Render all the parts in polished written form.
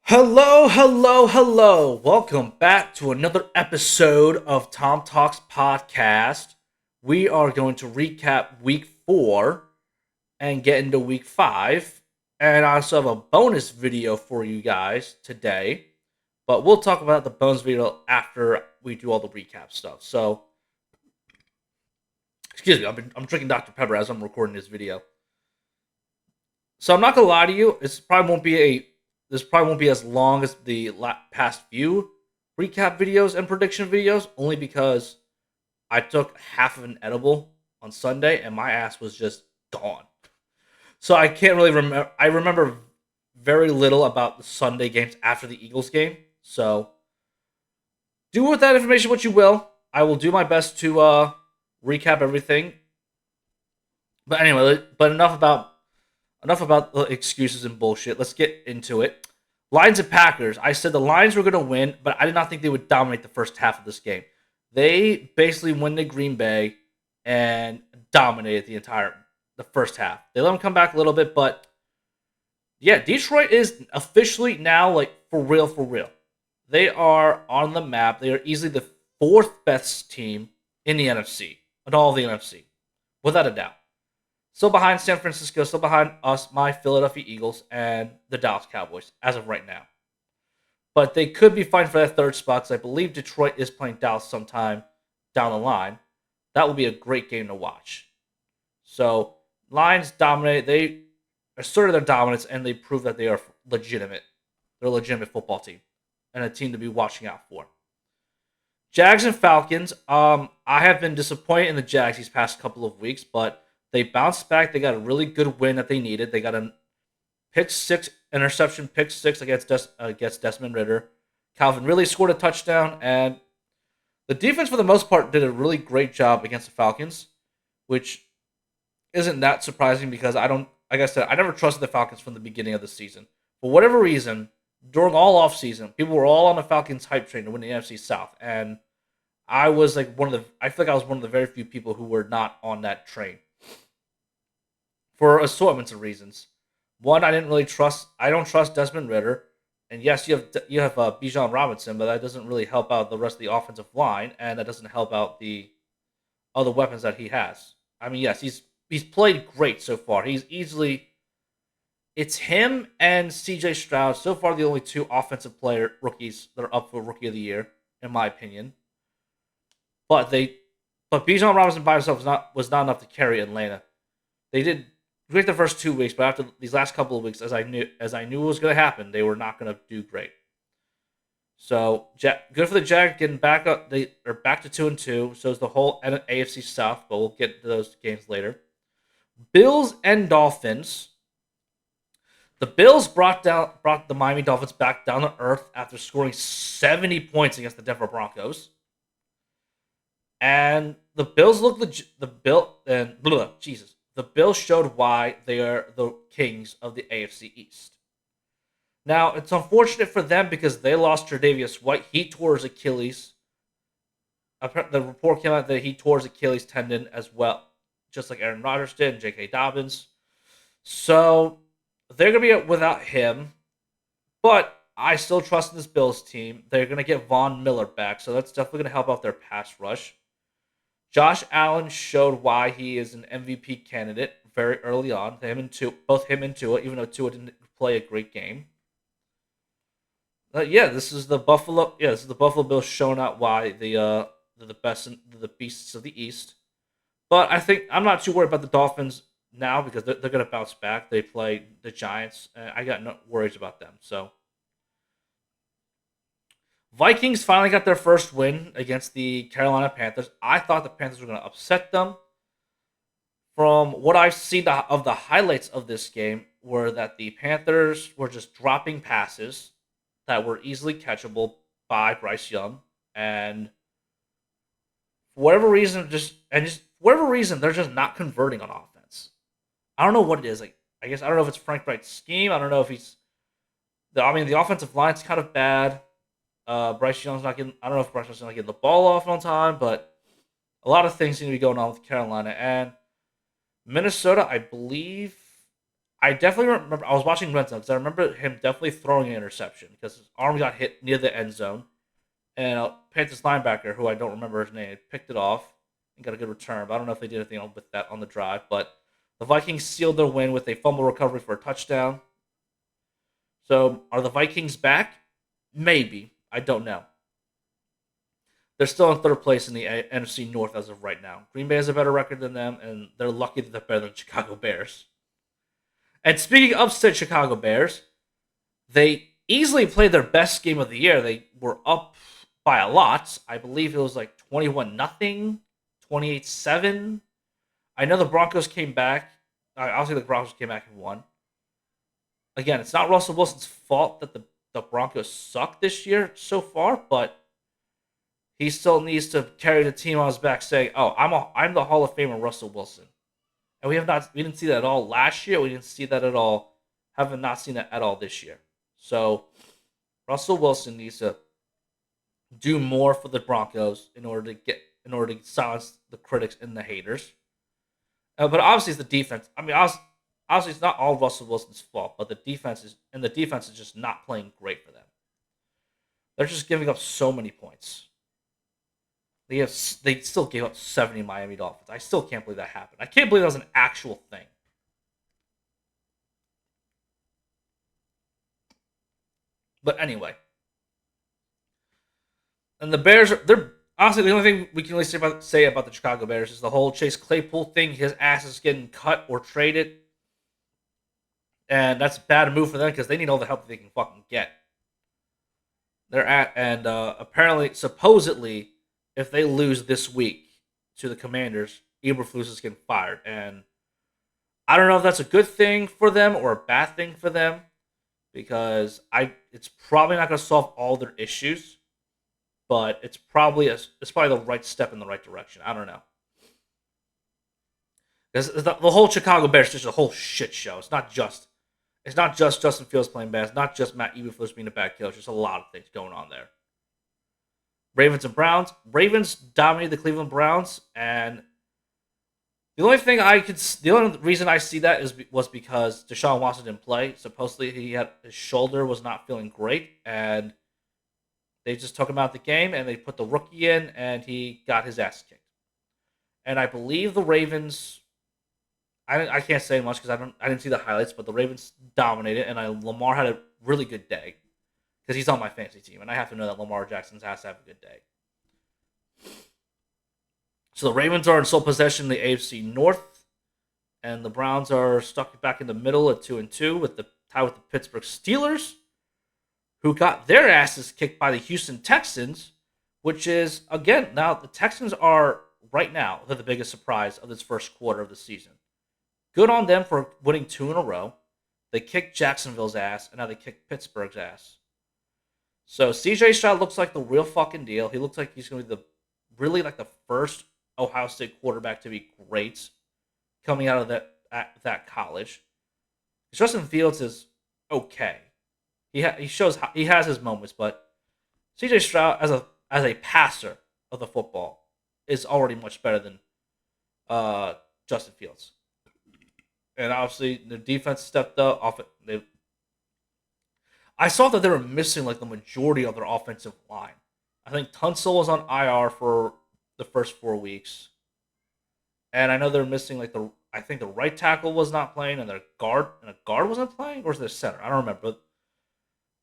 Hello, hello, hello. Welcome back to another episode of TomTalks podcast. We are going to recap week 4 and get into week 5. And I also have a bonus video for you guys today. But we'll talk about the bonus video after we do all the recap stuff. So, excuse me, I'm drinking Dr. Pepper as I'm recording this video. So I'm not gonna lie to you. This probably won't be as long as the past few recap videos and prediction videos, only because I took half of an edible on Sunday and my ass was just gone. So I can't really remember. I remember very little about the Sunday games after the Eagles game. So do with that information what you will. I will do my best to recap everything. But anyway, enough about the excuses and bullshit. Let's get into it. Lions and Packers. I said the Lions were going to win, but I did not think they would dominate the first half of this game. They basically went to Green Bay and dominated the first half. They let them come back a little bit, but yeah, Detroit is officially now like for real, for real. They are on the map. They are easily the fourth best team in the NFC, in all of the NFC, without a doubt. Still behind San Francisco, still behind us, my Philadelphia Eagles, and the Dallas Cowboys as of right now. But they could be fighting for that third spot because I believe Detroit is playing Dallas sometime down the line. That will be a great game to watch. So, Lions dominate. They asserted their dominance and they proved that they are legitimate. They're a legitimate football team and a team to be watching out for. Jags and Falcons. I have been disappointed in the Jags these past couple of weeks, but they bounced back. They got a really good win that they needed. They got a interception pick six against Desmond Ritter. Calvin really scored a touchdown, and the defense for the most part did a really great job against the Falcons, which isn't that surprising because like I said, I never trusted the Falcons from the beginning of the season. For whatever reason, during all off season, people were all on the Falcons hype train to win the NFC South, and I was like I feel like I was one of the very few people who were not on that train for assortments of reasons. One, I don't trust Desmond Ritter, and yes, you have Bijan Robinson, but that doesn't really help out the rest of the offensive line, and that doesn't help out the other weapons that he has. I mean, yes, he's played great so far. It's him and C.J. Stroud so far the only two offensive player rookies that are up for Rookie of the Year, in my opinion. But Bijan Robinson by himself was not enough to carry Atlanta. They did great the first 2 weeks, but after these last couple of weeks, as I knew it was going to happen, they were not going to do great. So good for the Jags getting back up. They are back to 2-2. So is the whole AFC South, but we'll get to those games later. Bills and Dolphins. The Bills brought the Miami Dolphins back down to earth after scoring 70 points against the Denver Broncos. And the Bills look the Bills showed why they are the kings of the AFC East. Now, it's unfortunate for them because they lost Tre'Davious White. He tore his Achilles. The report came out that he tore his Achilles tendon as well, just like Aaron Rodgers did and J.K. Dobbins. So, they're going to be without him. But I still trust in this Bills team. They're going to get Von Miller back, so that's definitely going to help out their pass rush. Josh Allen showed why he is an MVP candidate very early on. Both him and Tua, even though Tua didn't play a great game. This is the Buffalo. Yeah, this is the Buffalo Bills showing out why they're the best the beasts of the East. But I think I'm not too worried about the Dolphins now because they're going to bounce back. They play the Giants, and I got no worries about them. So Vikings finally got their first win against the Carolina Panthers. I thought the Panthers were going to upset them. From what I've seen of the highlights of this game, were that the Panthers were just dropping passes that were easily catchable by Bryce Young, and for whatever reason, they're just not converting on offense. I don't know what it is. Like, I guess I don't know if it's Frank Wright's scheme. I don't know if the offensive line's kind of bad. Bryce Young's not getting. I don't know if Bryce Young's not getting the ball off on time, but a lot of things seem to be going on with Carolina and Minnesota. I definitely remember I was watching red zone because I remember him definitely throwing an interception because his arm got hit near the end zone, and Panthers linebacker, who I don't remember his name, picked it off and got a good return. But I don't know if they did anything with that on the drive. But the Vikings sealed their win with a fumble recovery for a touchdown. So are the Vikings back? Maybe. I don't know. They're still in third place in the NFC North as of right now. Green Bay has a better record than them, and they're lucky that they're better than Chicago Bears. And speaking of upset Chicago Bears, they easily played their best game of the year. They were up by a lot. I believe it was like 21-0, 28-7. I know the Broncos came back. Obviously, the Broncos came back and won. Again, it's not Russell Wilson's fault that the Broncos suck this year so far, but he still needs to carry the team on his back, saying, "Oh, I'm the Hall of Famer, Russell Wilson." And we didn't see that at all last year. We didn't see that at all. Haven't not seen that at all this year. So Russell Wilson needs to do more for the Broncos in order to silence the critics and the haters. But obviously, it's the defense. I mean, obviously, it's not all Russell Wilson's fault, but the defense is just not playing great for them. They're just giving up so many points. They still gave up 70 Miami Dolphins. I still can't believe that happened. I can't believe that was an actual thing. But anyway, and the Bears, they're honestly the only thing we can really say about the Chicago Bears is the whole Chase Claypool thing. His ass is getting cut or traded, and that's a bad move for them because they need all the help they can fucking get. They're at and apparently, supposedly, if they lose this week to the Commanders, Eberflus is getting fired, and I don't know if that's a good thing for them or a bad thing for them because it's probably not going to solve all their issues, but it's probably the right step in the right direction. I don't know. Because the whole Chicago Bears is just a whole shit show. It's not just Justin Fields playing bad. It's not just Matt Eberflus being a bad coach. There's a lot of things going on there. Ravens and Browns. Ravens dominated the Cleveland Browns, and the only reason I see that was because Deshaun Watson didn't play. Supposedly his shoulder was not feeling great, and they just took him out of the game, and they put the rookie in, and he got his ass kicked. And I believe the Ravens. I can't say much because I didn't see the highlights, but the Ravens dominated, and Lamar had a really good day because he's on my fantasy team, and I have to know that Lamar Jackson has to have a good day. So the Ravens are in sole possession in the AFC North, and the Browns are stuck back in the middle at 2-2 with the tie with the Pittsburgh Steelers, who got their asses kicked by the Houston Texans, which is again now the Texans are right now they're the biggest surprise of this first quarter of the season. Good on them for winning 2 in a row. They kicked Jacksonville's ass, and now they kicked Pittsburgh's ass. So CJ Stroud looks like the real fucking deal. He looks like he's going to be the first Ohio State quarterback to be great coming out of that college. Justin Fields is okay. He shows he has his moments, but CJ Stroud as a passer of the football is already much better than Justin Fields. And obviously, the defense stepped up. I saw that they were missing like the majority of their offensive line. I think Tunsil was on IR for the first 4 weeks, and I know they're missing I think the right tackle was not playing, and a guard wasn't playing, or is there center? I don't remember. But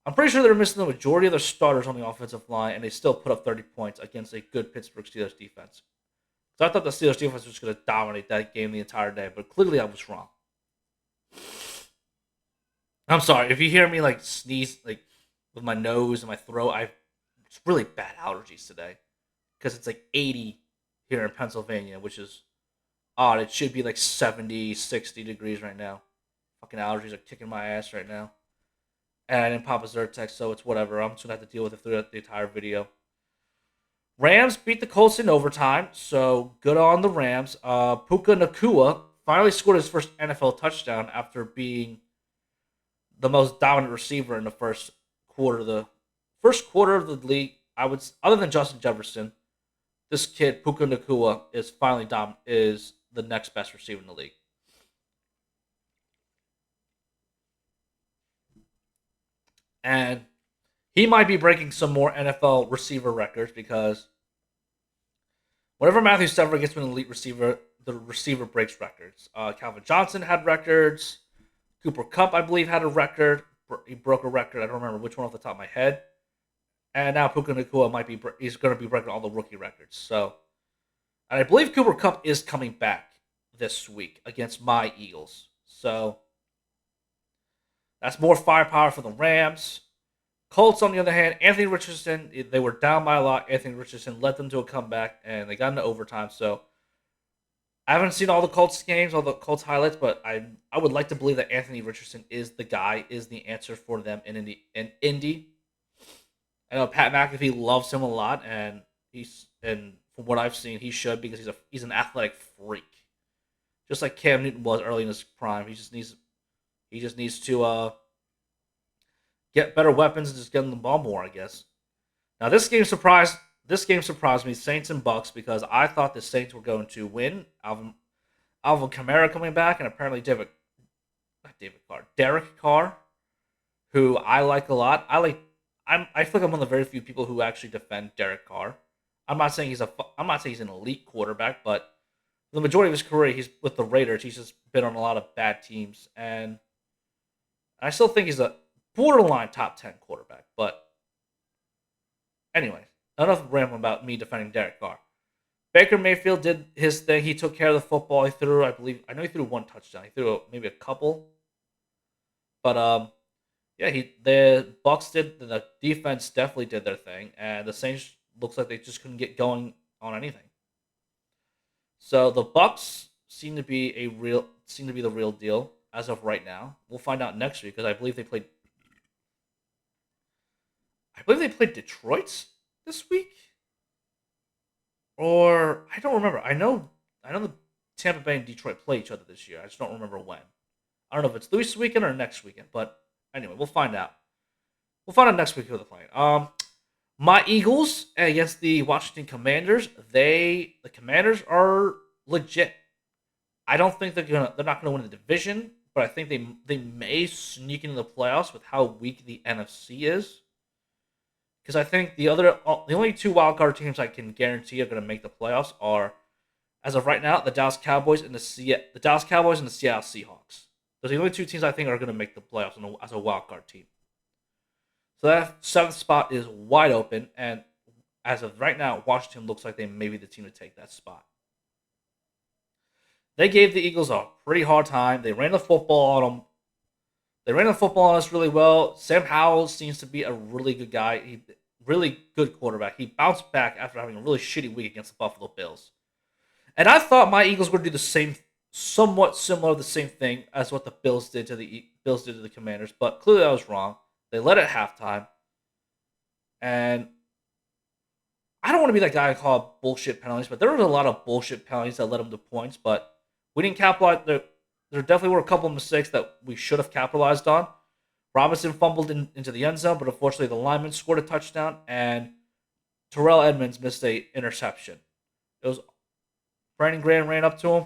I'm pretty sure they're missing the majority of their starters on the offensive line, and they still put up 30 points against a good Pittsburgh Steelers defense. So I thought the Steelers defense was going to dominate that game the entire day, but clearly I was wrong. I'm sorry if you hear me like sneeze like with my nose and my throat. It's really bad allergies today because it's like 80 here in Pennsylvania, which is odd. It should be like 70, 60 degrees right now. Fucking allergies are kicking my ass right now. And I didn't pop a Zyrtec, so it's whatever. I'm just gonna have to deal with it throughout the entire video. Rams beat the Colts in overtime, so good on the Rams. Puka Nacua finally scored his first NFL touchdown after being the most dominant receiver in the first quarter of the league. Other than Justin Jefferson, this kid Puka Nacua is the next best receiver in the league. and he might be breaking some more NFL receiver records because whenever Matthew Stafford gets to an elite receiver, the receiver breaks records. Calvin Johnson had records. Cooper Cup, I believe, had a record. He broke a record. I don't remember which one off the top of my head. And now Puka Nakua might be he's going to be breaking all the rookie records. So, and I believe Cooper Cup is coming back this week against my Eagles. So that's more firepower for the Rams. Colts, on the other hand, Anthony Richardson, they were down by a lot. Anthony Richardson led them to a comeback, and they got into overtime. So I haven't seen all the Colts games, all the Colts highlights, but I would like to believe that Anthony Richardson is the guy, is the answer for them in Indy. I know Pat McAfee loves him a lot, and from what I've seen, he should because he's an athletic freak, just like Cam Newton was early in his prime. He just needs to get better weapons and just get them the ball more, I guess. Now this game surprised me, Saints and Bucks, because I thought the Saints were going to win. Alvin Kamara coming back, and apparently Derek Carr, who I like a lot. I feel like I'm one of the very few people who actually defend Derek Carr. I'm not saying he's an elite quarterback, but the majority of his career he's with the Raiders. He's just been on a lot of bad teams, and I still think he's a borderline top 10 quarterback. But anyway, enough rambling about me defending Derek Carr. Baker Mayfield did his thing. He took care of the football. I know he threw one touchdown. He threw maybe a couple, but yeah, the Bucks did. The defense definitely did their thing, and the Saints looks like they just couldn't get going on anything. So the Bucks seem to be the real deal as of right now. We'll find out next week because I believe they played Detroit this week, or I don't remember. I know the Tampa Bay and Detroit play each other this year. I just don't remember when. I don't know if it's this weekend or next weekend, but anyway, we'll find out. We'll find out next week who they're playing. My Eagles against the Washington Commanders. The Commanders are legit. I don't think they're not gonna win the division, but I think they may sneak into the playoffs with how weak the NFC is. Because I think the only two wildcard teams I can guarantee are going to make the playoffs are, as of right now, the Dallas Cowboys and the Seattle Seahawks. Those are the only two teams I think are going to make the playoffs as a wildcard team. So that seventh spot is wide open, and as of right now, Washington looks like they may be the team to take that spot. They gave the Eagles a pretty hard time. They ran the football on them. They ran the football on us really well. Sam Howell seems to be a really good guy. Really good quarterback. He bounced back after having a really shitty week against the Buffalo Bills. And I thought my Eagles would do the same, somewhat similar, the same thing as what the Bills did to the Commanders. But clearly I was wrong. They led at halftime, and I don't want to be that guy who called bullshit penalties, but there was a lot of bullshit penalties that led them to points. But we didn't capitalize. There definitely were a couple of mistakes that we should have capitalized on. Robinson fumbled into the end zone, but unfortunately the lineman scored a touchdown, and Terrell Edmonds missed a interception. It was Brandon Graham ran up to him.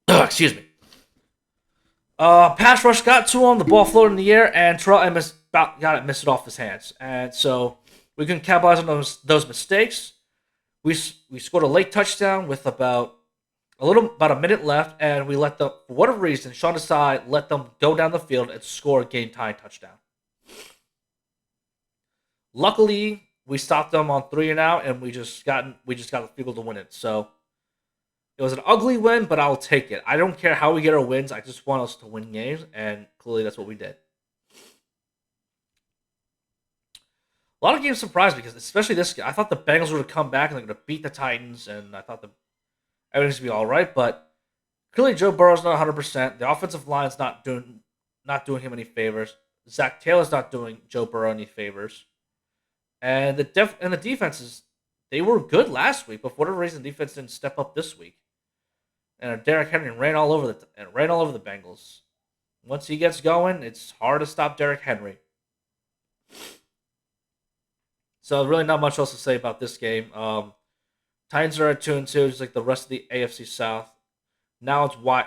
Excuse me. Pass rush got to him. The ball floated in the air, and Terrell Edmonds missed it off his hands. And so we couldn't capitalize on those mistakes. We scored a late touchdown with about a minute left, and we let them, for whatever reason, Sean Desai let them go down the field and score a game-tying touchdown. Luckily, we stopped them on 3 and out, and we just got the field goal to win it. So it was an ugly win, but I'll take it. I don't care how we get our wins. I just want us to win games, and clearly that's what we did. A lot of games surprised me because, especially this, I thought the Bengals were going to come back and they're going to beat the Titans, and I thought everything's going to be all right. But clearly, Joe Burrow's not 100%. The offensive line's not doing him any favors. Zach Taylor's not doing Joe Burrow any favors. And the defenses, they were good last week, but for whatever reason, the defense didn't step up this week. And Derrick Henry ran all over the Bengals. Once he gets going, it's hard to stop Derrick Henry. So really not much else to say about this game. Titans are at 2-2, just like the rest of the AFC South. Now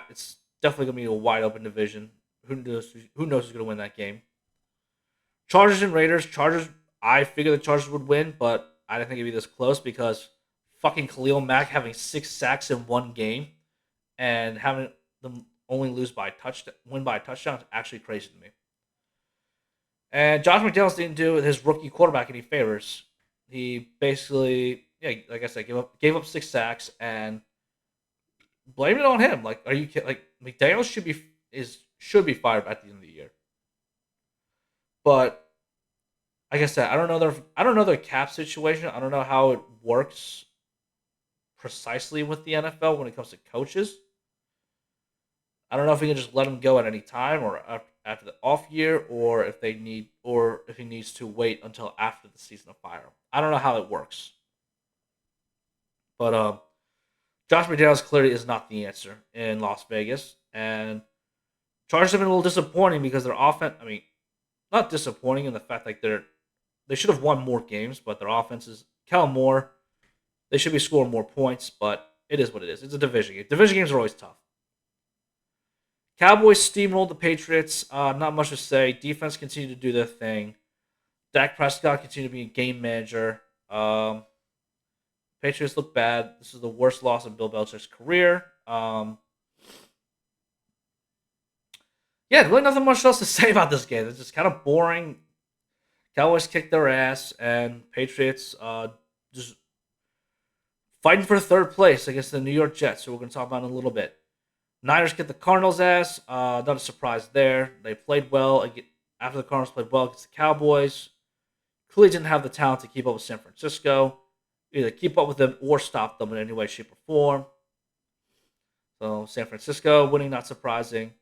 it's definitely gonna be a wide open division. Who knows who's going to win that game? Chargers and Raiders. Chargers. I figured the Chargers would win, but I didn't think it'd be this close because fucking Khalil Mack having 6 sacks in one game and having them only win by a touchdown is actually crazy to me. And Josh McDaniels didn't do his rookie quarterback any favors. He basically, yeah, like I said, gave up 6 sacks and blamed it on him. Like, are you kidding? Like McDaniels should be fired at the end of the year. But like I said, I don't know their cap situation. I don't know how it works precisely with the NFL when it comes to coaches. I don't know if he can just let him go at any time or after the off year, or if he needs to wait until after the season to fire him. I don't know how it works, but Josh McDaniels clearly is not the answer in Las Vegas, and Chargers have been a little disappointing because their offense. I mean, not disappointing in the fact like they should have won more games, but their offense is Kellen Moore. They should be scoring more points, but it is what it is. It's a division game. Division games are always tough. Cowboys steamrolled the Patriots. Not much to say. Defense continued to do their thing. Dak Prescott continued to be a game manager. Patriots look bad. This is the worst loss in Bill Belichick's career. Yeah, really nothing much else to say about this game. It's just kind of boring. Cowboys kicked their ass, and Patriots just fighting for third place against the New York Jets, who we're going to talk about in a little bit. Niners kicked the Cardinals' ass. Not a surprise there. They played well after the Cardinals played well against the Cowboys. Clearly didn't have the talent to keep up with San Francisco. Either keep up with them or stop them in any way, shape, or form. So San Francisco winning, not surprising.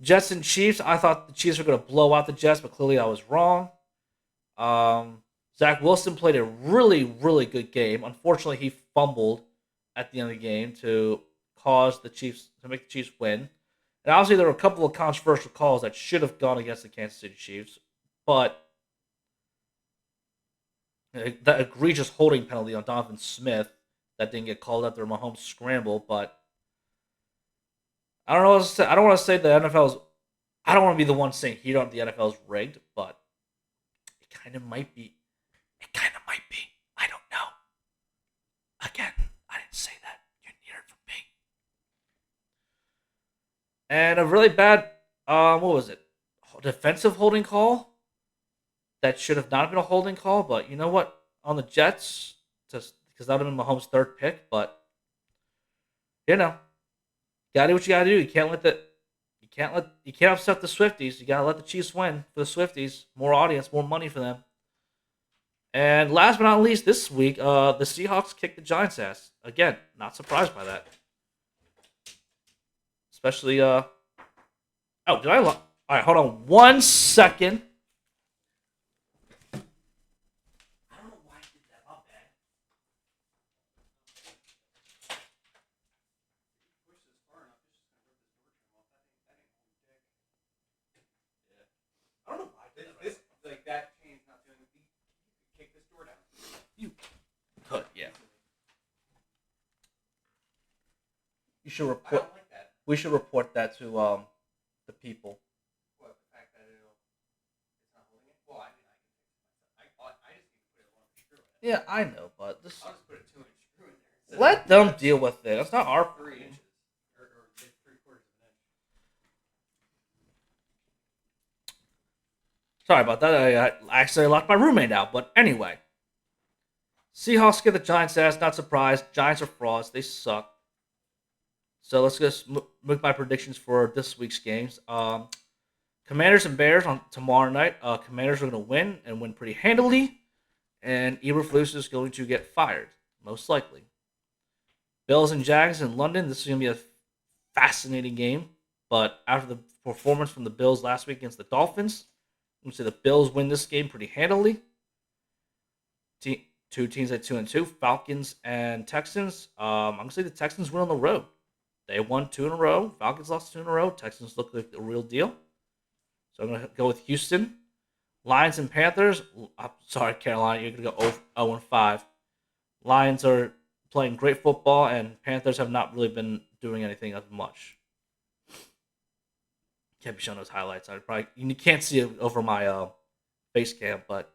Jets and Chiefs. I thought the Chiefs were going to blow out the Jets, but clearly I was wrong. Zach Wilson played a really, really good game. Unfortunately, he fumbled at the end of the game to make the Chiefs win. And obviously, there were a couple of controversial calls that should have gone against the Kansas City Chiefs, but that egregious holding penalty on Donovan Smith that didn't get called after Mahomes scramble. But I don't know what to say. I don't want to say the NFL's. I don't want to be the one saying he don't the NFL's rigged, but it kind of might be. It kind of might be. I don't know. Again, I didn't say that. You didn't hear it from me. And a really bad, what was it? Defensive holding call that should have not been a holding call, but you know what? On the Jets, just because that would have been Mahomes' third pick, but you know, gotta do what you gotta do. You can't upset the Swifties. You gotta let the Chiefs win for the Swifties. More audience, more money for them. And last but not least, this week, the Seahawks kicked the Giants' ass. Again, not surprised by that. Especially, oh, did I? All right, hold on 1 second. I don't know why I did that. My bad. I don't know why I did that. This like that change not doing the beat. Kick this door down. You could, yeah. You should report. I don't like that. We should report that to the people. What the fact that it's not holding it? Well, I mean, I just need to put a longer screw in it. Yeah, I know, but this. I'll just put a 2-inch screw in there. Let them deal with it. That's not our 3 inches or 3/4 of an inch. Sorry about that. I accidentally locked my roommate out. But anyway, Seahawks get the Giants' ass. Not surprised. Giants are frauds. They suck. So let's just make my predictions for this week's games. Commanders and Bears on tomorrow night. Commanders are going to win and win pretty handily. And Eberflus is going to get fired, most likely. Bills and Jags in London. This is going to be a fascinating game. But after the performance from the Bills last week against the Dolphins, I'm going to say the Bills win this game pretty handily. Two teams at 2-2, Falcons and Texans. I'm going to say the Texans win on the road. They won 2 in a row. Falcons lost 2 in a row. Texans look like the real deal. So I'm going to go with Houston. Lions and Panthers. I'm sorry, Carolina. You're going to go 0-5. Lions are playing great football, and Panthers have not really been doing anything as much. Can't be showing those highlights. I probably you can't see it over my face cam, but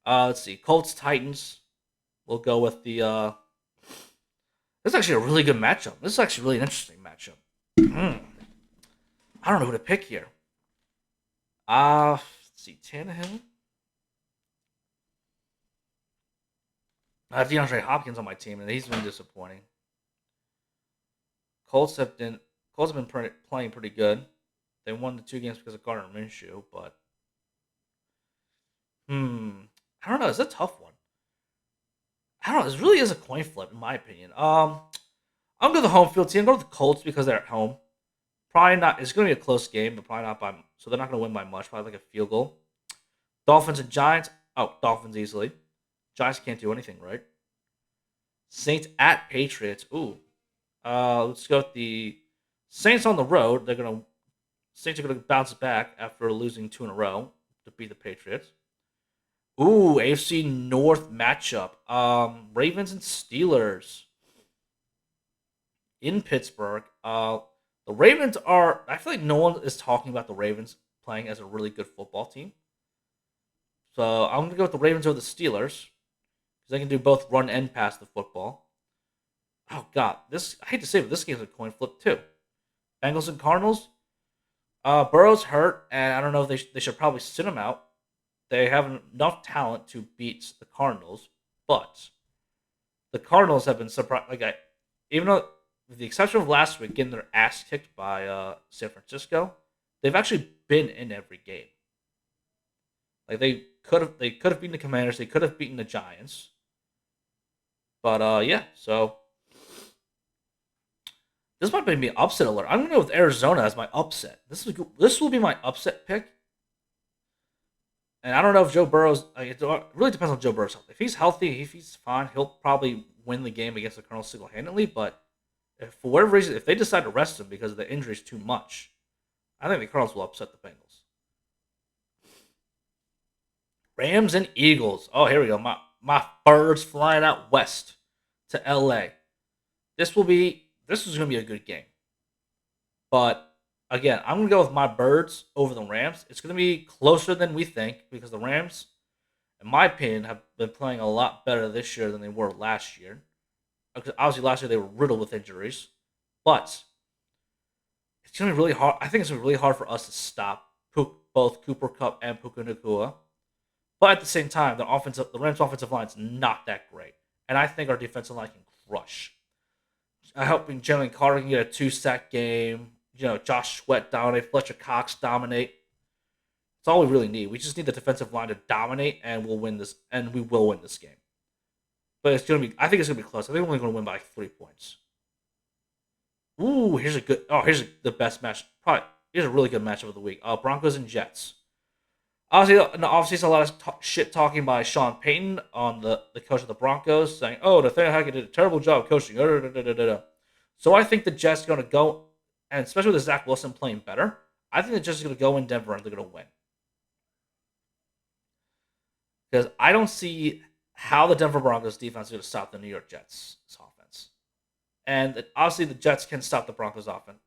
let's see. Colts Titans. We'll go with the. This is actually a really good matchup. This is actually really an interesting matchup. I don't know who to pick here. Let's see. Tannehill. I have DeAndre Hopkins on my team, and he's been disappointing. Colts have been playing pretty good. They won the 2 games because of Gardner Minshew, but I don't know. It's a tough one. I don't know. This really is a coin flip, in my opinion. I'm gonna go the home field team. Go with the Colts because they're at home. Probably not. It's gonna be a close game, but probably not by. So they're not gonna win by much. Probably like a field goal. Dolphins and Giants. Oh, Dolphins easily. Giants can't do anything, right? Saints at Patriots. Ooh. Let's go with the Saints on the road. Saints are gonna bounce back after losing 2 in a row to beat the Patriots. Ooh, AFC North matchup. Ravens and Steelers in Pittsburgh. The Ravens are. I feel like no one is talking about the Ravens playing as a really good football team. So I'm gonna go with the Ravens or the Steelers because they can do both run and pass the football. Oh God, this I hate to say, but this game's a coin flip too. Bengals and Cardinals. Burrow's hurt, and I don't know if they should probably sit him out. They have enough talent to beat the Cardinals, but the Cardinals have been surprised. Even though, with the exception of last week, getting their ass kicked by San Francisco, they've actually been in every game. Like they could have beaten the Commanders, they could have beaten the Giants, but yeah. So this might be an upset alert. I'm gonna go with Arizona as my upset. This will be my upset pick. And I don't know if Joe Burrow's. It really depends on Joe Burrow's health. If he's healthy, if he's fine, he'll probably win the game against the Cardinals single-handedly. But if for whatever reason, if they decide to rest him because of the injuries too much, I think the Cardinals will upset the Bengals. Rams and Eagles. Oh, here we go. My birds flying out west to LA. This is going to be a good game. But again, I'm going to go with my birds over the Rams. It's going to be closer than we think because the Rams, in my opinion, have been playing a lot better this year than they were last year. Because obviously last year they were riddled with injuries. But it's going to be really hard. I think it's going to be really hard for us to stop both Cooper Kupp and Puka Nacua. But at the same time, the Rams' offensive line is not that great. And I think our defensive line can crush. I hope Jalen Carter can get a 2-sack game. Josh Sweat dominate, Fletcher Cox dominate. That's all we really need. We just need the defensive line to dominate, and we'll win this. And we will win this game. But it's gonna be. I think it's gonna be close. I think we're only gonna win by 3 points. Ooh, here's the best match. Here's a really good matchup of the week. Broncos and Jets. Obviously, it's a lot of shit talking by Sean Payton on the coach of the Broncos, saying, "Oh, Nathaniel Hackett did a terrible job coaching." So I think the Jets are gonna go. And especially with Zach Wilson playing better, I think they're just going to go in Denver and they're going to win. Because I don't see how the Denver Broncos defense is going to stop the New York Jets' offense. And obviously the Jets can stop the Broncos' offense.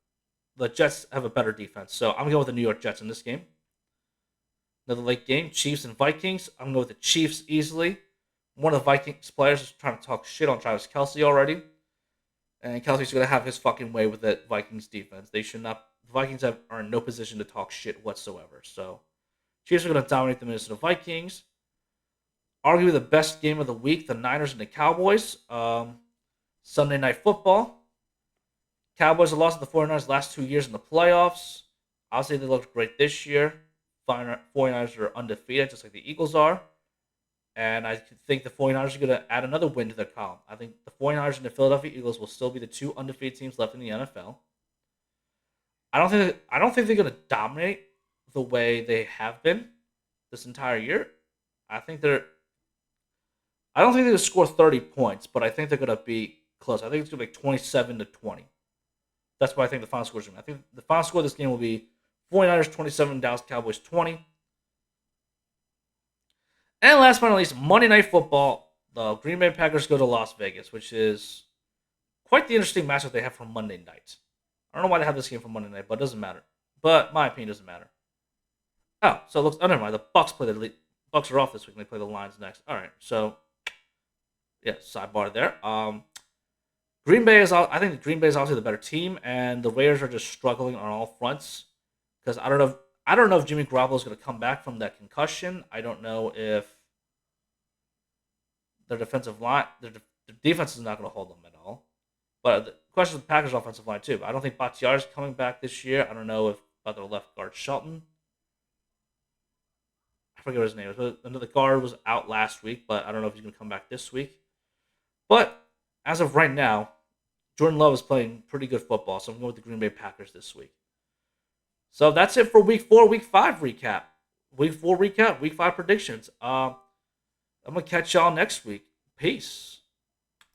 The Jets have a better defense. So I'm going to go with the New York Jets in this game. Another late game, Chiefs and Vikings. I'm going to go with the Chiefs easily. One of the Vikings players is trying to talk shit on Travis Kelce already. And Kelsey's going to have his fucking way with the Vikings defense. They should not. The Vikings are in no position to talk shit whatsoever. So, Chiefs are going to dominate the Minnesota Vikings. Arguably the best game of the week, the Niners and the Cowboys. Sunday Night Football. Cowboys have lost to the 49ers last 2 years in the playoffs. Obviously, they looked great this year. 49ers are undefeated, just like the Eagles are. And I think the 49ers are going to add another win to their column. I think the 49ers and the Philadelphia Eagles will still be the 2 undefeated teams left in the NFL. I don't think they're going to dominate the way they have been this entire year. I don't think they're going to score 30 points, but I think they're going to be close. I think it's going to be 27-20. That's what I think the final score is going to be. I think the final score of this game will be 49ers 27, Dallas Cowboys 20. And last but not least, Monday Night Football. The Green Bay Packers go to Las Vegas, which is quite the interesting matchup they have for Monday night. I don't know why they have this game for Monday night, but it doesn't matter. but my opinion doesn't matter. Oh, so it looks. Oh, never mind. The Bucks play the Bucks are off this week. And they play the Lions next. All right. So yeah, sidebar there. Green Bay is. I think Green Bay is obviously the better team, and the Raiders are just struggling on all fronts because I don't know. I don't know if Jimmy Garoppolo is going to come back from that concussion. I don't know if their defensive line, their defense is not going to hold them at all. But the question of the Packers' offensive line too. I don't think Bakhtiari is coming back this year. I don't know if about their left guard Shelton. I forget what his name is, but another guard was out last week, but I don't know if he's going to come back this week. But as of right now, Jordan Love is playing pretty good football, so I'm going with the Green Bay Packers this week. So that's it for Week 4, Week 5 recap. Week 4 recap, Week 5 predictions. I'm gonna catch y'all next week. Peace.